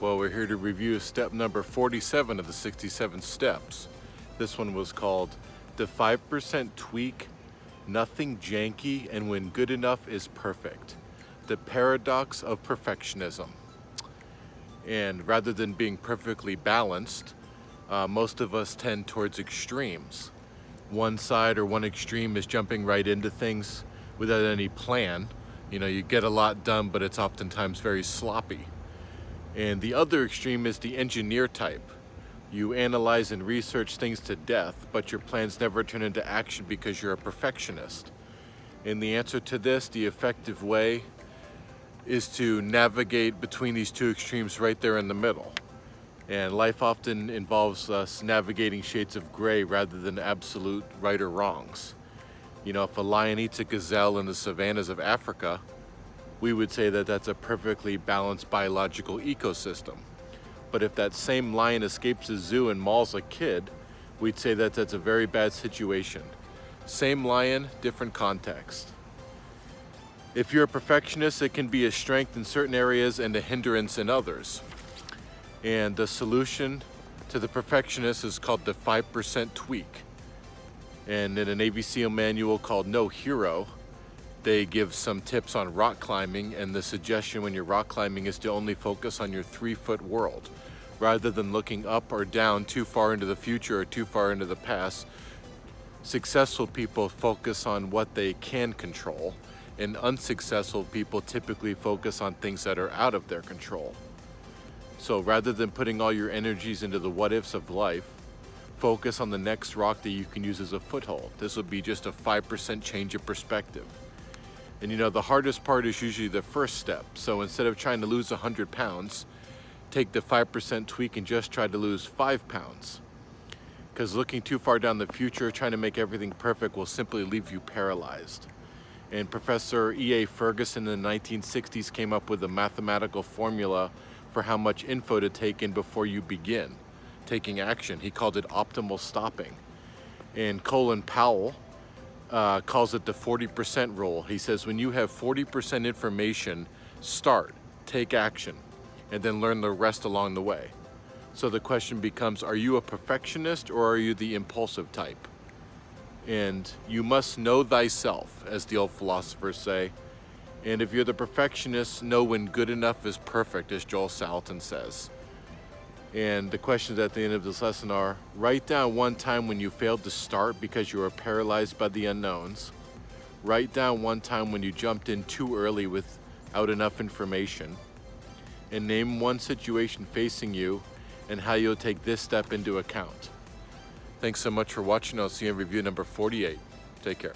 Well, we're here to review step number 47 of the 67 steps. This one was called the 5% tweak, nothing janky, and when good enough is perfect. The paradox of perfectionism. And rather than being perfectly balanced, most of us tend towards extremes. One side or one extreme is jumping right into things without any plan. You know, you get a lot done, but it's oftentimes very sloppy. And the other extreme is the engineer type. You analyze and research things to death, but your plans never turn into action because you're a perfectionist. And the answer to this, the effective way, is to navigate between these two extremes right there in the middle. And life often involves us navigating shades of gray rather than absolute right or wrongs. You know, if a lion eats a gazelle in the savannas of Africa, we would say that that's a perfectly balanced biological ecosystem. But if that same lion escapes a zoo and mauls a kid, we'd say that that's a very bad situation. Same lion, different context. If you're a perfectionist, it can be a strength in certain areas and a hindrance in others. And the solution to the perfectionist is called the 5% tweak. And in a Navy SEAL manual called No Hero, they give some tips on rock climbing, and the suggestion when you're rock climbing is to only focus on your 3-foot world. Rather than looking up or down too far into the future or too far into the past, successful people focus on what they can control, and unsuccessful people typically focus on things that are out of their control. So rather than putting all your energies into the what-ifs of life, focus on the next rock that you can use as a foothold. This will be just a 5% change of perspective. And you know, the hardest part is usually the first step. So instead of trying to lose 100 pounds, take the 5% tweak and just try to lose 5 pounds. Because looking too far down the future, trying to make everything perfect will simply leave you paralyzed. And Professor E.A. Ferguson in the 1960s came up with a mathematical formula for how much info to take in before you begin taking action. He called it optimal stopping. And Colin Powell calls it the 40% rule. He says when you have 40% information, start, take action, and then learn the rest along the way. So the question becomes, are you a perfectionist or are you the impulsive type? And you must know thyself, as the old philosophers say. And if you're the perfectionist, know when good enough is perfect, as Joel Salatin says. And the questions at the end of this lesson are, write down one time when you failed to start because you were paralyzed by the unknowns. Write down one time when you jumped in too early without enough information. And name one situation facing you and how you'll take this step into account. Thanks so much for watching. I'll see you in review number 48. Take care.